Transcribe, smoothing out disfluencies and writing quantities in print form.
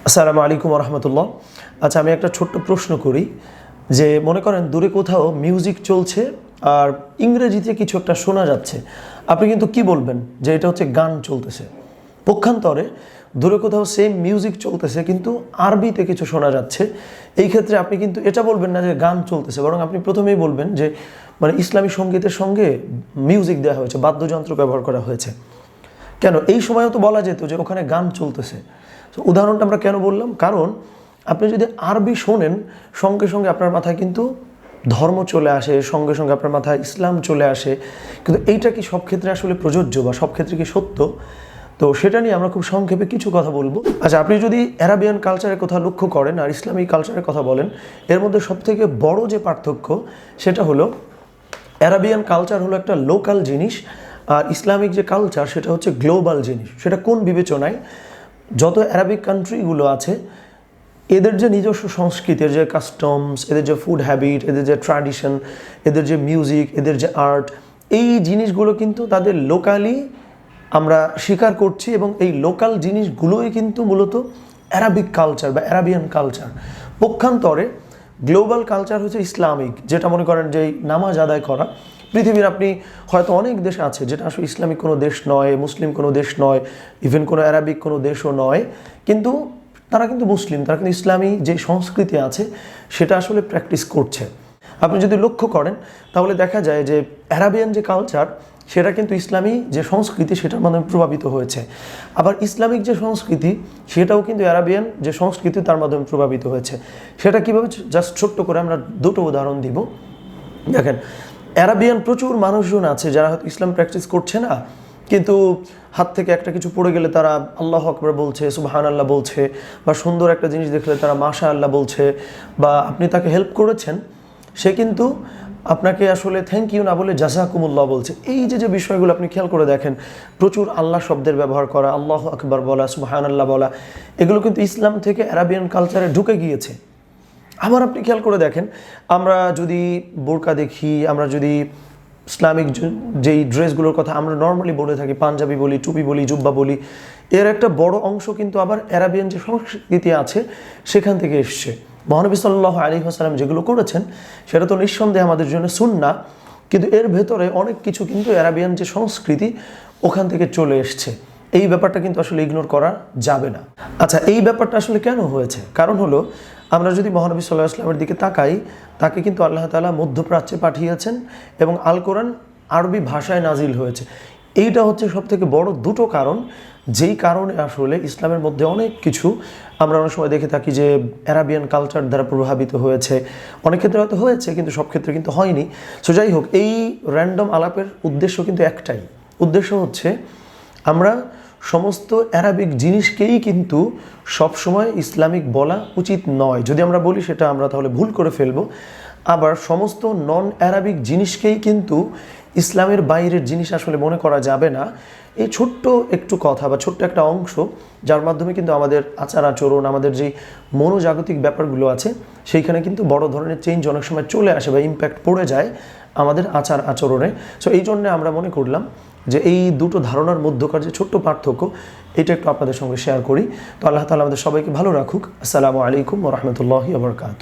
আসসালামু আলাইকুম রহমতুল্লাহ। আচ্ছা, আমি একটা ছোট্ট প্রশ্ন করি যে মনে করেন দূরে কোথাও মিউজিক চলছে আর ইংরেজিতে কিছু একটা শোনা যাচ্ছে, আপনি কিন্তু কি বলবেন যে এটা হচ্ছে গান চলতেছে? পক্ষান্তরে দূরে কোথাও সেম মিউজিক চলতেছে কিন্তু আরবিতে কিছু শোনা যাচ্ছে, এই ক্ষেত্রে আপনি কিন্তু এটা বলবেন না যে গান চলতেছে, বরং আপনি প্রথমেই বলবেন যে মানে ইসলামী সঙ্গীতের সঙ্গে মিউজিক দেওয়া হয়েছে, বাদ্যযন্ত্র ব্যবহার করা হয়েছে। কেন এই সময়ও তো বলা যেত যে ওখানে গান চলতেছে। তো উদাহরণটা আমরা কেন বললাম, কারণ আপনি যদি আরবি শোনেন সঙ্গে সঙ্গে আপনার মাথায় কিন্তু ধর্ম চলে আসে, সঙ্গে সঙ্গে আপনার মাথায় ইসলাম চলে আসে। কিন্তু এইটা কি সব ক্ষেত্রে আসলে প্রযোজ্য বা সব ক্ষেত্রে কি সত্য? তো সেটা নিয়ে আমরা খুব সংক্ষেপে কিছু কথা বলবো। আচ্ছা, আপনি যদি অ্যারাবিয়ান কালচারের কথা লক্ষ্য করেন আর ইসলামিক কালচারের কথা বলেন, এর মধ্যে সবথেকে বড় যে পার্থক্য সেটা হলো অ্যারাবিয়ান কালচার হলো একটা লোকাল জিনিস, আর ইসলামিক যে কালচার সেটা হচ্ছে গ্লোবাল জিনিস। সেটা কোন বিবেচনায়? যত অ্যারাবিক কান্ট্রিগুলো আছে এদের যে নিজস্ব সংস্কৃতির যে কাস্টমস, এদের যে ফুড হ্যাবিট, এদের যে ট্র্যাডিশন, এদের যে মিউজিক, এদের যে আর্ট, এই জিনিসগুলো কিন্তু তাদের লোকালি আমরা স্বীকার করছি, এবং এই লোকাল জিনিসগুলোই কিন্তু মূলত অ্যারাবিক কালচার বা অ্যারাবিয়ান কালচার। পক্ষান্তরে গ্লোবাল কালচার হচ্ছে ইসলামিক, যেটা মনে করেন যে নামাজ আদায় করা। পৃথিবীর আপনি হয়তো অনেক দেশ আছে যেটা আসলে ইসলামিক কোনো দেশ নয়, মুসলিম কোনো দেশ নয়, ইভেন কোনো অ্যারাবিক কোনো দেশও নয়, কিন্তু তারা কিন্তু মুসলিম, তারা কিন্তু ইসলামী যে সংস্কৃতি আছে সেটা আসলে প্র্যাকটিস করছে। আপনি যদি লক্ষ্য করেন তাহলে দেখা যায় যে অ্যারাবিয়ান যে কালচার সেটা কিন্তু ইসলামী যে সংস্কৃতি সেটার মাধ্যমে প্রভাবিত হয়েছে, আবার ইসলামিক যে সংস্কৃতি সেটাও কিন্তু অ্যারাবিয়ান যে সংস্কৃতি তার মাধ্যমে প্রভাবিত হয়েছে। সেটা কীভাবে, জাস্ট ছোট্ট করে আমরা দুটো উদাহরণ দিব। দেখেন, অ্যারাবিয়ান প্রচুর মানুষজন আছে যারা হয়তো ইসলাম প্র্যাকটিস করছে না, কিন্তু হাত থেকে একটা কিছু পড়ে গেলে তারা আল্লাহ আকবার বলছে, সুবহান আল্লাহ বলছে, বা সুন্দর একটা জিনিস দেখলে তারা মাশা আল্লাহ বলছে, বা আপনি তাকে হেল্প করেছেন সে কিন্তু আপনাকে আসলে থ্যাংক ইউ না বলে জাযাকুমুল্লাহ বলছে। এই যে বিষয়গুলো আপনি খেয়াল করে দেখেন, প্রচুর আল্লাহ শব্দের ব্যবহার করা, আল্লাহ আকবার বলা, সুবহান আল্লাহ বলা, এগুলো কিন্তু ইসলাম থেকে অ্যারাবিয়ান কালচারে ঢুকে গিয়েছে। আবার আপনি খেয়াল করে দেখেন, আমরা যদি বোরকা দেখি, আমরা যদি ইসলামিক যেই ড্রেসগুলোর কথা আমরা নর্মালি বলে থাকি, পাঞ্জাবি বলি, টুপি বলি, জুব্বা বলি, এর একটা বড় অংশ কিন্তু আবার অ্যারাবিয়ান যে সংস্কৃতি আছে সেখান থেকে এসছে। মহানবী সাল্লাল্লাহু আলাইহি ওয়াসাল্লাম যেগুলো করেছেন সেটা তো নিঃসন্দেহে আমাদের জন্য সুন্নাহ, কিন্তু এর ভেতরে অনেক কিছু কিন্তু অ্যারাবিয়ান যে সংস্কৃতি ওখান থেকে চলে এসছে। এই ব্যাপারটা কিন্তু আসলে ইগনোর করা যাবে না। আচ্ছা, এই ব্যাপারটা আসলে কেন হয়েছে? কারণ হলো, আমরা যদি মহানবী সাল্লাল্লাহু আলাইহি ওয়াসাল্লামের দিকে তাকাই, তাকে কিন্তু আল্লাহ তাআলা মধ্যপ্রাচ্যে পাঠিয়েছেন এবং আল কোরআন আরবি ভাষায় নাজিল হয়েছে। এইটা হচ্ছে সবথেকে বড় দুটো কারণ, যেই কারণে আসলে ইসলামের মধ্যে অনেক কিছু আমরা অনেক সময় দেখে থাকি যে অ্যারাবিয়ান কালচার দ্বারা প্রভাবিত হয়েছে। অনেক ক্ষেত্রে হয়তো হয়েছে, কিন্তু সব ক্ষেত্রে কিন্তু হয়নি। সো যাই হোক, এই র্যান্ডম আলাপের উদ্দেশ্য কিন্তু একটাই, উদ্দেশ্য হচ্ছে আমরা সমস্ত অ্যারাবিক জিনিসকেই কিন্তু সবসময় ইসলামিক বলা উচিত নয়। যদি আমরা বলি সেটা আমরা তাহলে ভুল করে ফেলবো। আবার সমস্ত নন অ্যারাবিক জিনিসকেই কিন্তু ইসলামের বাইরের জিনিস আসলে মনে করা যাবে না। এই ছোট্ট একটু কথা বা ছোট্ট একটা অংশ, যার মাধ্যমে কিন্তু আমাদের আচার আচরণ, আমাদের যেই মনোজাগতিক ব্যাপারগুলো আছে সেইখানে কিন্তু বড় ধরনের চেঞ্জ অনেক সময় চলে আসে বা ইম্প্যাক্ট পড়ে যায় আমাদের আচার আচরণে। সো এই জন্যে আমরা মনে করলাম যে এই দুটো ধারণার মধ্যকার যে ছোট্ট পার্থক্য, এটা একটু আপনাদের সঙ্গে শেয়ার করি। তো আল্লাহ তাআলা আমাদের সবাইকে ভালো রাখুক। আসসালামু আলাইকুম ওয়া রাহমাতুল্লাহি ওয়া বারাকাতুহু।